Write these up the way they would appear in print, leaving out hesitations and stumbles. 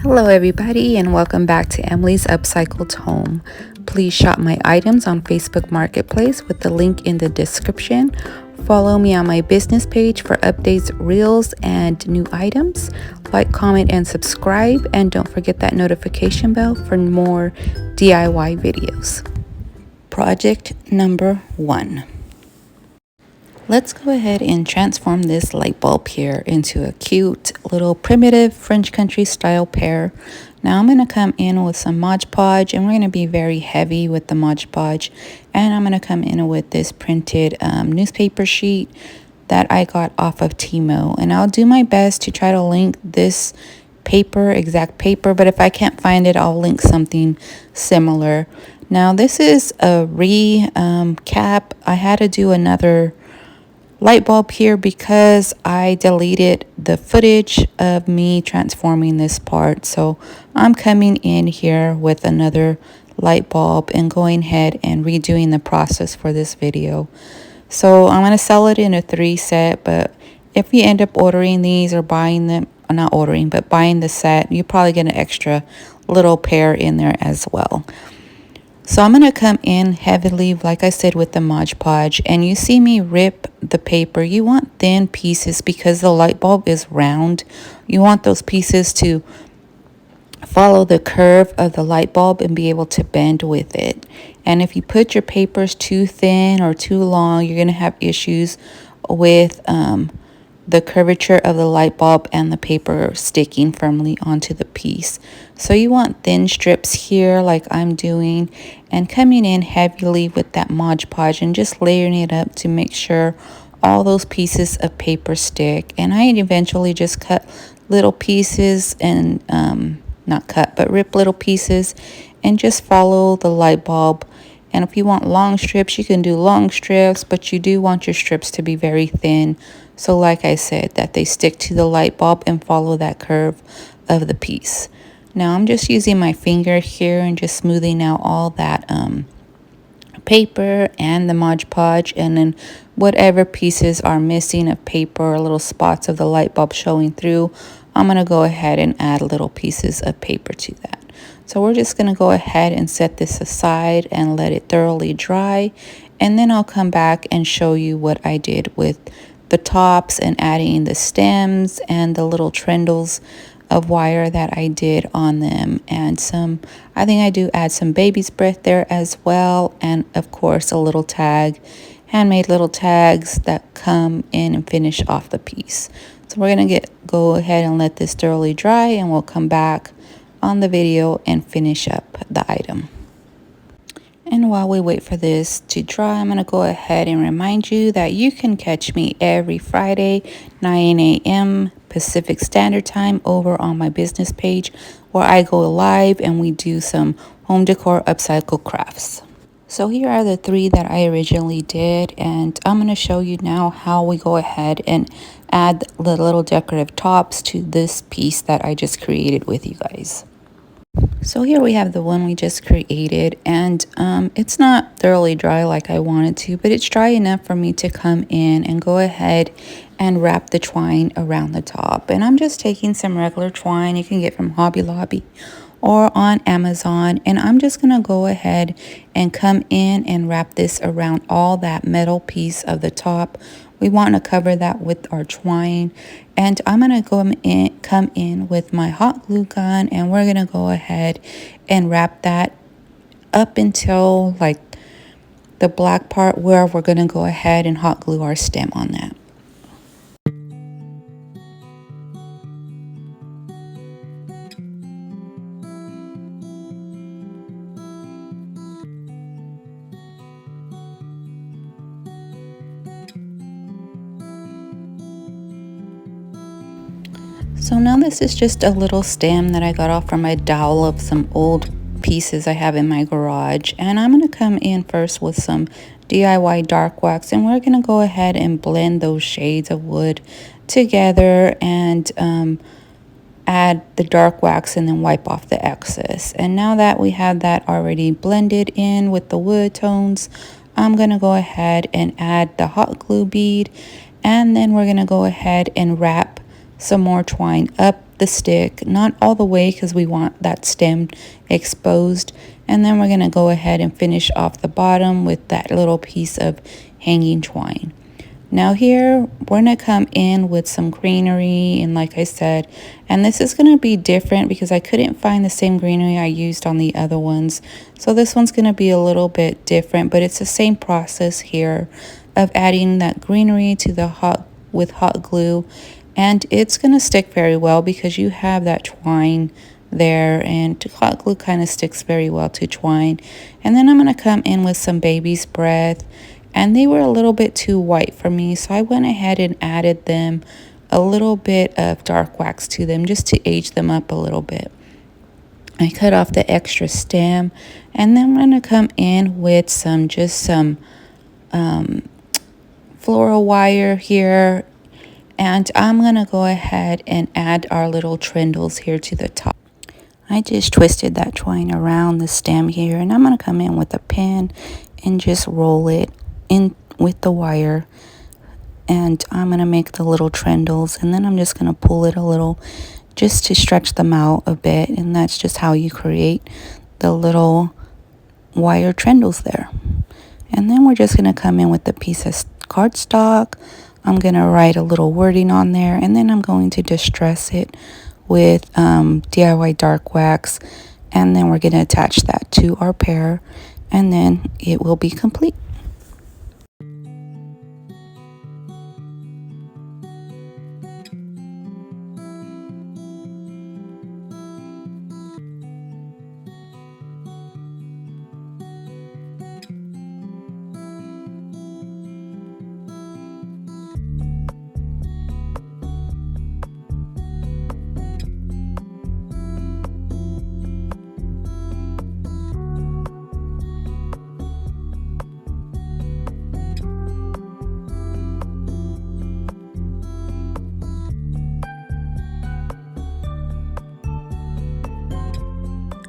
Hello everybody and welcome back to Emily's Upcycled Home. Please shop my items on Facebook Marketplace with the link in the description. Follow me on my business page for updates, reels, and new items. Like, comment, and subscribe, and don't forget that notification bell for more DIY videos. Project number 1. Let's go ahead and transform this light bulb here into a cute little primitive French country style pear. Now I'm going to come in with some Mod Podge, and we're going to be very heavy with the Mod Podge. And I'm going to come in with this printed newspaper sheet that I got off of Timo. And I'll do my best to try to link this exact paper, but if I can't find it, I'll link something similar. Now this is a recap. I had to do another light bulb here because I deleted the footage of me transforming this part. So I'm coming in here with another light bulb and going ahead and redoing the process for this video. So I'm going to sell it in a 3 set, but if you end up ordering these or buying them, not ordering, but buying the set, you probably get an extra little pair in there as well. So I'm going to come in heavily, like I said, with the Mod Podge, and you see me rip the paper. You want thin pieces because the light bulb is round. You want those pieces to follow the curve of the light bulb and be able to bend with it. And if you put your papers too thin or too long, you're going to have issues with the curvature of the light bulb and the paper sticking firmly onto the piece. So you want thin strips here like I'm doing, and coming in heavily with that Mod Podge and just layering it up to make sure all those pieces of paper stick. And I eventually just cut little pieces and not cut, but rip little pieces and just follow the light bulb. And if you want long strips, you can do long strips, but you do want your strips to be very thin. So like I said, that they stick to the light bulb and follow that curve of the piece. Now I'm just using my finger here and just smoothing out all that paper and the Mod Podge, and then whatever pieces are missing of paper or little spots of the light bulb showing through, I'm going to go ahead and add little pieces of paper to that. So we're just going to go ahead and set this aside and let it thoroughly dry, and then I'll come back and show you what I did with the tops and adding the stems and the little trindles of wire that I did on them, and I think I do add some baby's breath there as well, and of course a little tag, handmade little tags that come in and finish off the piece. So we're going to go ahead and let this thoroughly dry, and we'll come back on the video and finish up the item. And while we wait for this to dry, I'm going to go ahead and remind you that you can catch me every Friday, 9 a.m. Pacific Standard Time over on my business page, where I go live and we do some home decor upcycle crafts. So here are the 3 that I originally did, and I'm going to show you now how we go ahead and add the little decorative tops to this piece that I just created with you guys. So here we have the one we just created, and it's not thoroughly dry like I wanted to, but it's dry enough for me to come in and go ahead and wrap the twine around the top. And I'm just taking some regular twine you can get from Hobby Lobby or on Amazon, and I'm just going to go ahead and come in and wrap this around all that metal piece of the top. We want to cover that with our twine, and I'm going to come in with my hot glue gun, and we're going to go ahead and wrap that up until like the black part, where we're going to go ahead and hot glue our stem on that. So now this is just a little stem that I got off from a dowel of some old pieces I have in my garage. And I'm going to come in first with some DIY dark wax, and we're going to go ahead and blend those shades of wood together and add the dark wax and then wipe off the excess. And now that we have that already blended in with the wood tones, I'm going to go ahead and add the hot glue bead, and then we're going to go ahead and wrap some more twine up the stick, not all the way because we want that stem exposed. And then we're going to go ahead and finish off the bottom with that little piece of hanging twine. Now here, we're going to come in with some greenery, and like I said, and this is going to be different because I couldn't find the same greenery I used on the other ones. So this one's going to be a little bit different, but it's the same process here of adding that greenery to the hot glue, and it's going to stick very well because you have that twine there, and hot glue kind of sticks very well to twine. And then I'm going to come in with some baby's breath, and they were a little bit too white for me, so I went ahead and added them a little bit of dark wax to them just to age them up a little bit. I cut off the extra stem, and then I'm going to come in with some floral wire here, and I'm going to go ahead and add our little trindles here to the top. I just twisted that twine around the stem here, and I'm going to come in with a pin and just roll it in with the wire, and I'm going to make the little trindles, and then I'm just going to pull it a little just to stretch them out a bit, and that's just how you create the little wire trindles there. And then we're just going to come in with the piece of cardstock. I'm going to write a little wording on there, and then I'm going to distress it with DIY dark wax, and then we're going to attach that to our pear, and then it will be complete.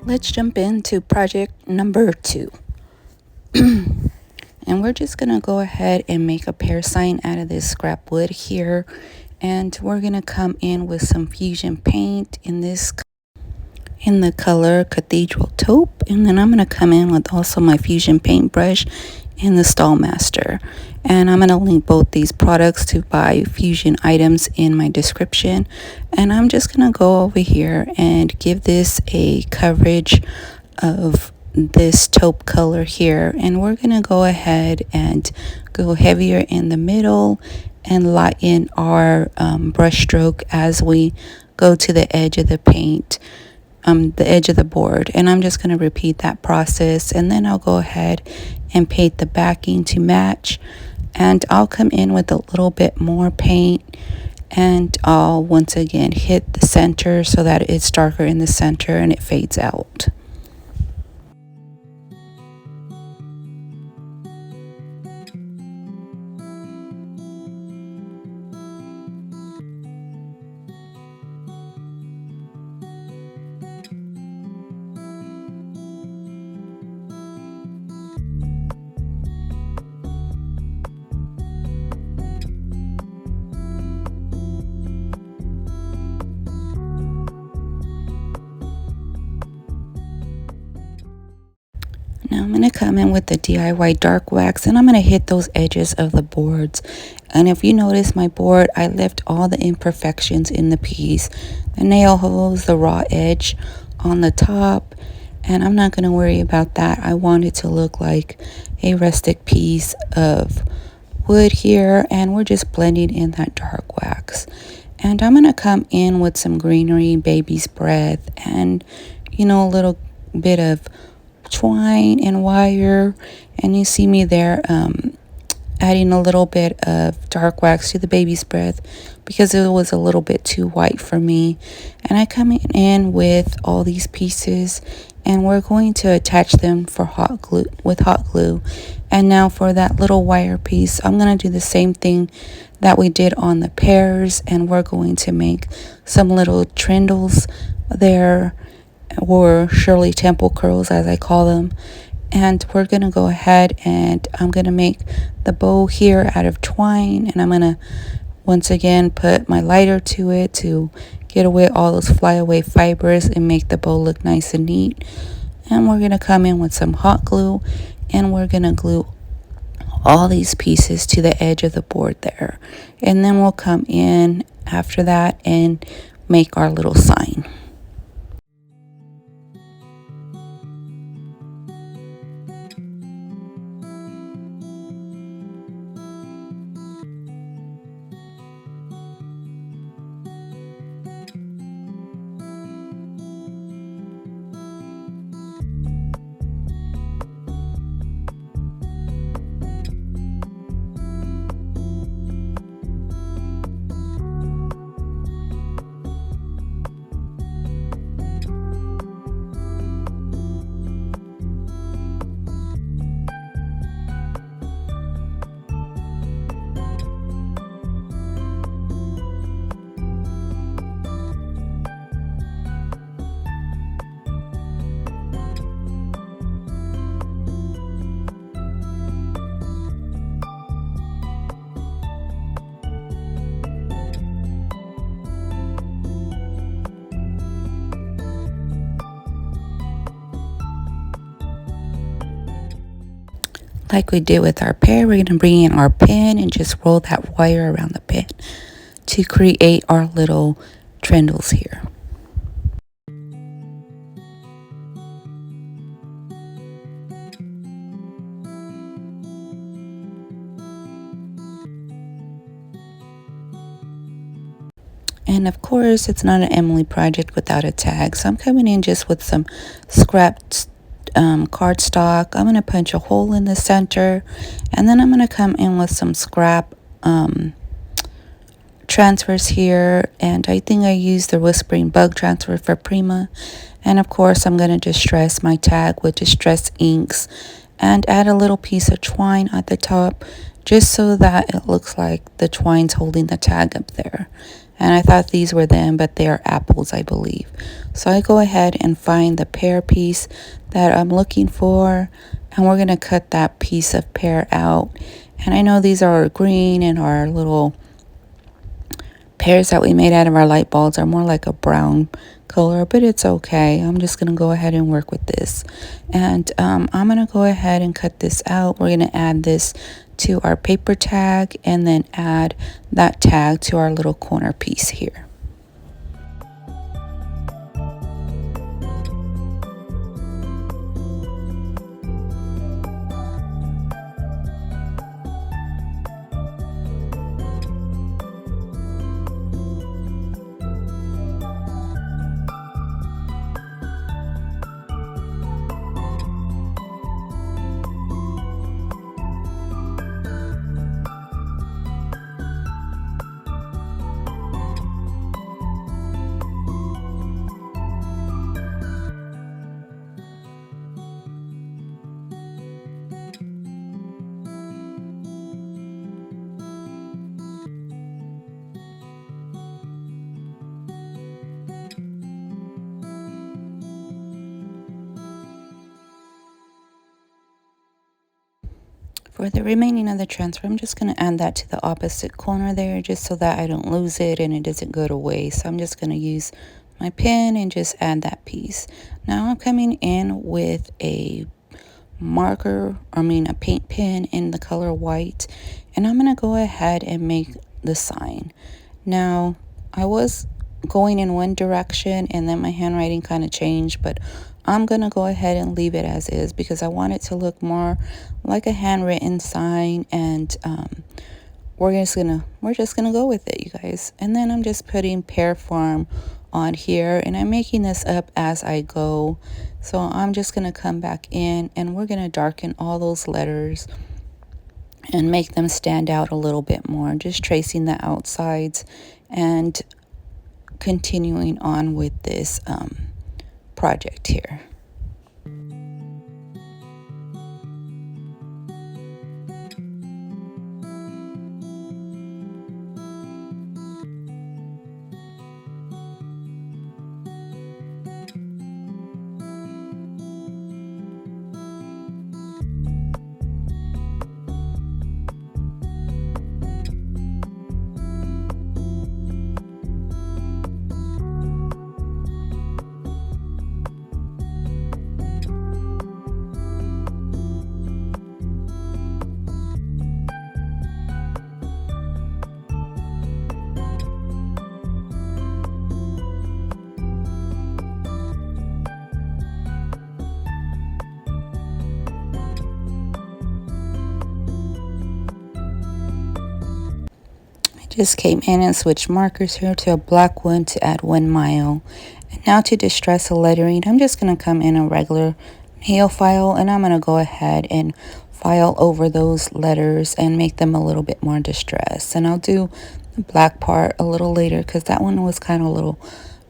Let's jump into project number 2. And we're just going to go ahead and make a pear sign out of this scrap wood here. And we're going to come in with some fusion paint in the color Cathedral Taupe. And then I'm going to come in with also my fusion paintbrush in the Stallmaster. And I'm going to link both these products to buy fusion items in my description. And I'm just going to go over here and give this a coverage of this taupe color here. And we're going to go ahead and go heavier in the middle and lighten our brush stroke as we go to the edge of the paint. The edge of the board, and I'm just going to repeat that process, and then I'll go ahead and paint the backing to match, and I'll come in with a little bit more paint, and I'll once again hit the center so that it's darker in the center and it fades out. Now I'm going to come in with the DIY dark wax, and I'm going to hit those edges of the boards. And if you notice my board, I left all the imperfections in the piece. The nail holes, the raw edge on the top, and I'm not going to worry about that. I want it to look like a rustic piece of wood here, and we're just blending in that dark wax. And I'm going to come in with some greenery, baby's breath, and a little bit of twine and wire, and you see me there adding a little bit of dark wax to the baby's breath because it was a little bit too white for me. And I come in with all these pieces, and we're going to attach them with hot glue. And now for that little wire piece, I'm going to do the same thing that we did on the pears, and we're going to make some little trindles there, or Shirley Temple curls as I call them. And we're going to go ahead and I'm going to make the bow here out of twine, and I'm going to once again put my lighter to it to get away all those flyaway fibers and make the bow look nice and neat. And we're going to come in with some hot glue, and we're going to glue all these pieces to the edge of the board there. And then we'll come in after that and make our little sign. Like we did with our pear, we're going to bring in our pin and just roll that wire around the pin to create our little trindles here. And of course, it's not an Emily project without a tag. So I'm coming in just with some scrapped cardstock. I'm going to punch a hole in the center, and then I'm going to come in with some scrap transfers here, and I think I used the Whispering Bug transfer for Prima. And of course, I'm going to distress my tag with distress inks and add a little piece of twine at the top, just so that it looks like the twine's holding the tag up there. And I thought these were them, but they are apples, I believe. So I go ahead and find the pear piece that I'm looking for, and we're going to cut that piece of pear out. And I know these are green, and our little pears that we made out of our light bulbs are more like a brown color, but it's okay. I'm just going to go ahead and work with this. And I'm going to go ahead and cut this out. We're going to add this to our paper tag, and then add that tag to our little corner piece here. For the remaining of the transfer, I'm just going to add that to the opposite corner there, just so that I don't lose it and it doesn't go to waste. So I'm just going to use my pen and just add that piece. Now I'm coming in with a a paint pen in the color white, and I'm going to go ahead and make the sign. Now, I was going in one direction, and then my handwriting kind of changed, but I'm going to go ahead and leave it as is because I want it to look more like a handwritten sign, and we're just gonna go with it, you guys. And then I'm just putting Pear Farm on here, and I'm making this up as I go. So I'm just gonna come back in, and we're gonna darken all those letters and make them stand out a little bit more, just tracing the outsides and continuing on with this project here. Just came in and switched markers here to a black one to add 1 mile. And now to distress the lettering, I'm just going to come in a regular nail file and I'm going to go ahead and file over those letters and make them a little bit more distressed. And I'll do the black part a little later because that one was kind of a little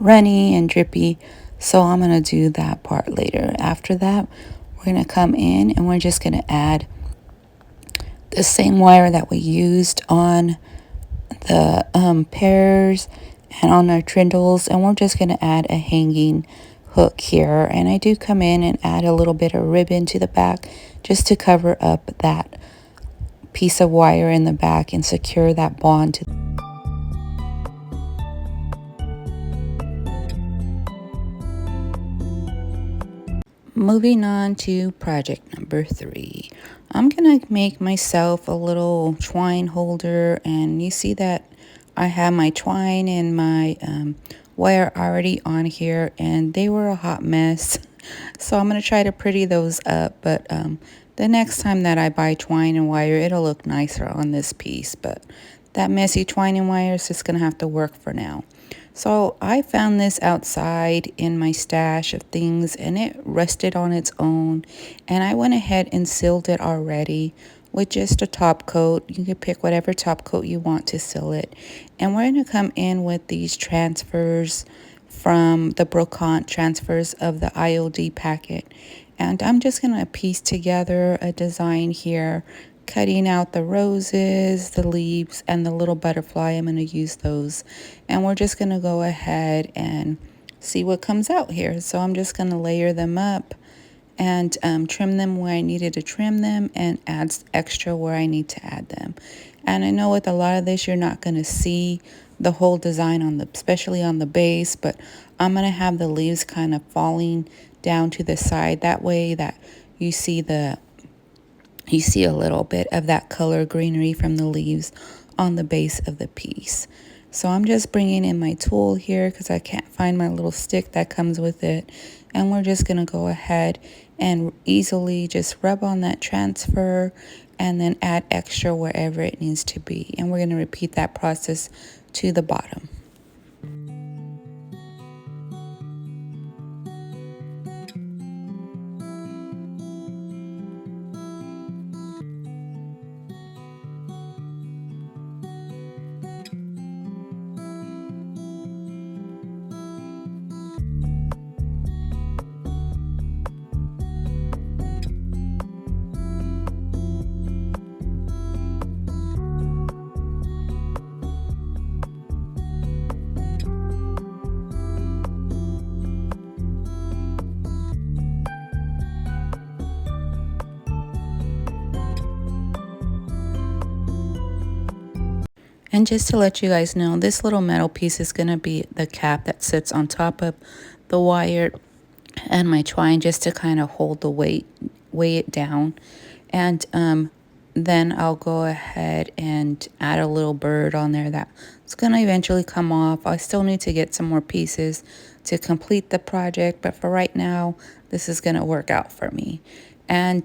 runny and drippy. So I'm going to do that part later. After that, we're going to come in and we're just going to add the same wire that we used on the pears and on our trindles, and we're just going to add a hanging hook here. And I do come in and add a little bit of ribbon to the back just to cover up that piece of wire in the back and secure that bond to. Moving on to project number 3. I'm gonna make myself a little twine holder, and you see that I have my twine and my wire already on here, and they were a hot mess. So I'm gonna try to pretty those up, but the next time that I buy twine and wire, it'll look nicer on this piece, but that messy twine and wire is just gonna have to work for now. So I found this outside in my stash of things and it rested on its own, and I went ahead and sealed it already with just a top coat. You can pick whatever top coat you want to seal it. And we're going to come in with these transfers from the Brocante transfers of the IOD packet. And I'm just going to piece together a design here, cutting out the roses, the leaves, and the little butterfly. I'm going to use those. And we're just going to go ahead and see what comes out here. So I'm just going to layer them up and trim them where I needed to trim them and add extra where I need to add them. And I know with a lot of this, you're not going to see the whole design on the, especially on the base, but I'm going to have the leaves kind of falling down to the side. That way that you see a little bit of that color greenery from the leaves on the base of the piece. So I'm just bringing in my tool here because I can't find my little stick that comes with it. And we're just going to go ahead and easily just rub on that transfer and then add extra wherever it needs to be. And we're going to repeat that process to the bottom. And just to let you guys know, this little metal piece is going to be the cap that sits on top of the wire and my twine, just to kind of hold the weight, weigh it down. And then I'll go ahead and add a little bird on there that's going to eventually come off. I still need to get some more pieces to complete the project, but for right now, this is going to work out for me. And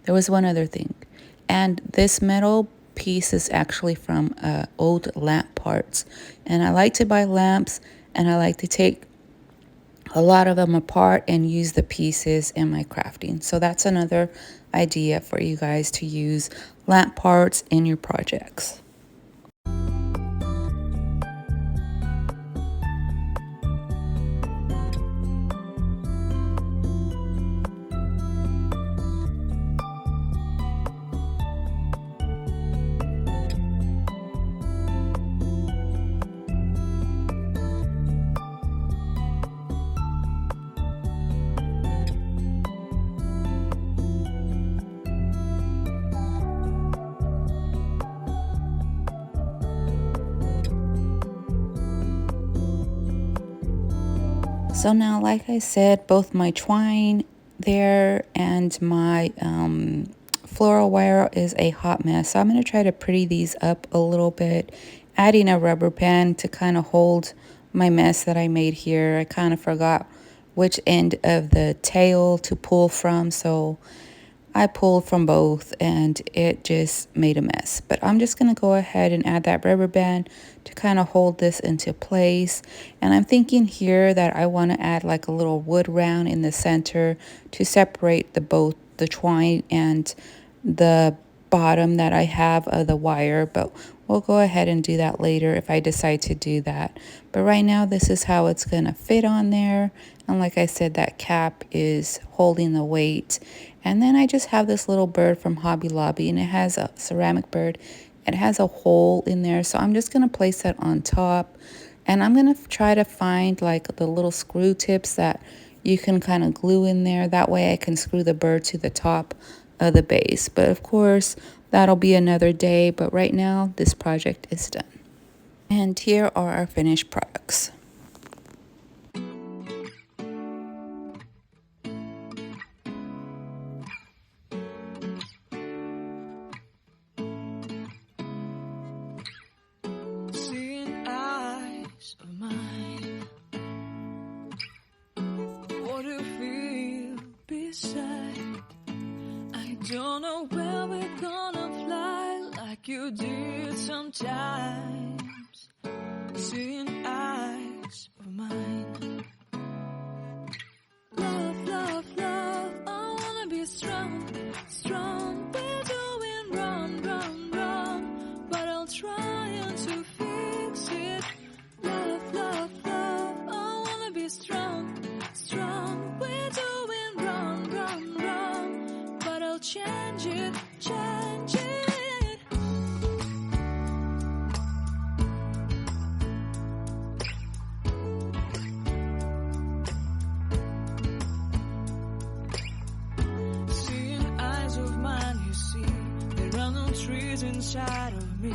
there was one other thing. And this metal piece is actually from old lamp parts. And I like to buy lamps, and I like to take a lot of them apart and use the pieces in my crafting. So that's another idea for you guys to use lamp parts in your projects. So now, like I said, both my twine there and my floral wire is a hot mess. So I'm going to try to pretty these up a little bit, adding a rubber band to kind of hold my mess that I made here. I kind of forgot which end of the tail to pull from, so I pulled from both and it just made a mess. But I'm just going to go ahead and add that rubber band to kind of hold this into place. And I'm thinking here that I want to add like a little wood round in the center to separate both the twine and the bottom that I have of the wire, but we'll go ahead and do that later if I decide to do that. But right now, this is how it's gonna fit on there. And like I said, that cap is holding the weight. And then I just have this little bird from Hobby Lobby, and it has a ceramic bird. It has a hole in there, so I'm just gonna place that on top. And I'm gonna try to find like the little screw tips that you can kind of glue in there. That way I can screw the bird to the top of the base. But of course, that'll be another day. But right now, this project is done. And here are our finished products. Seeing eyes of mine, what do you feel beside? I don't know where we're gonna fly like you did sometimes. Seeing eyes of mine, love, love, love, I wanna be strong, strong. We're doing wrong, wrong, wrong, but I'll try to fix it. Love, love, love, I wanna be strong, strong. We're doing wrong, wrong, wrong, but I'll change it, change it. Seeing eyes of mine, you see, there are no trees inside of me.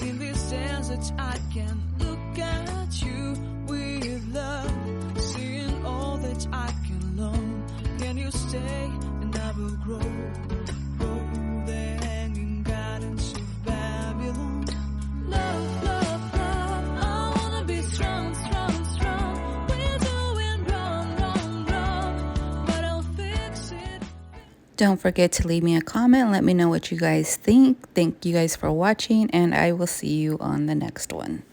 In this desert, I can look at you with love. Seeing all that I can learn. Can you stay and I will grow? Grow the hanging gardens of Babylon. Love, love, love, I wanna be strong, strong, strong. We're doing wrong, wrong, wrong, but I'll fix it. Don't forget to leave me a comment. Let me know what you guys think. Thank you guys for watching, and I will see you on the next one.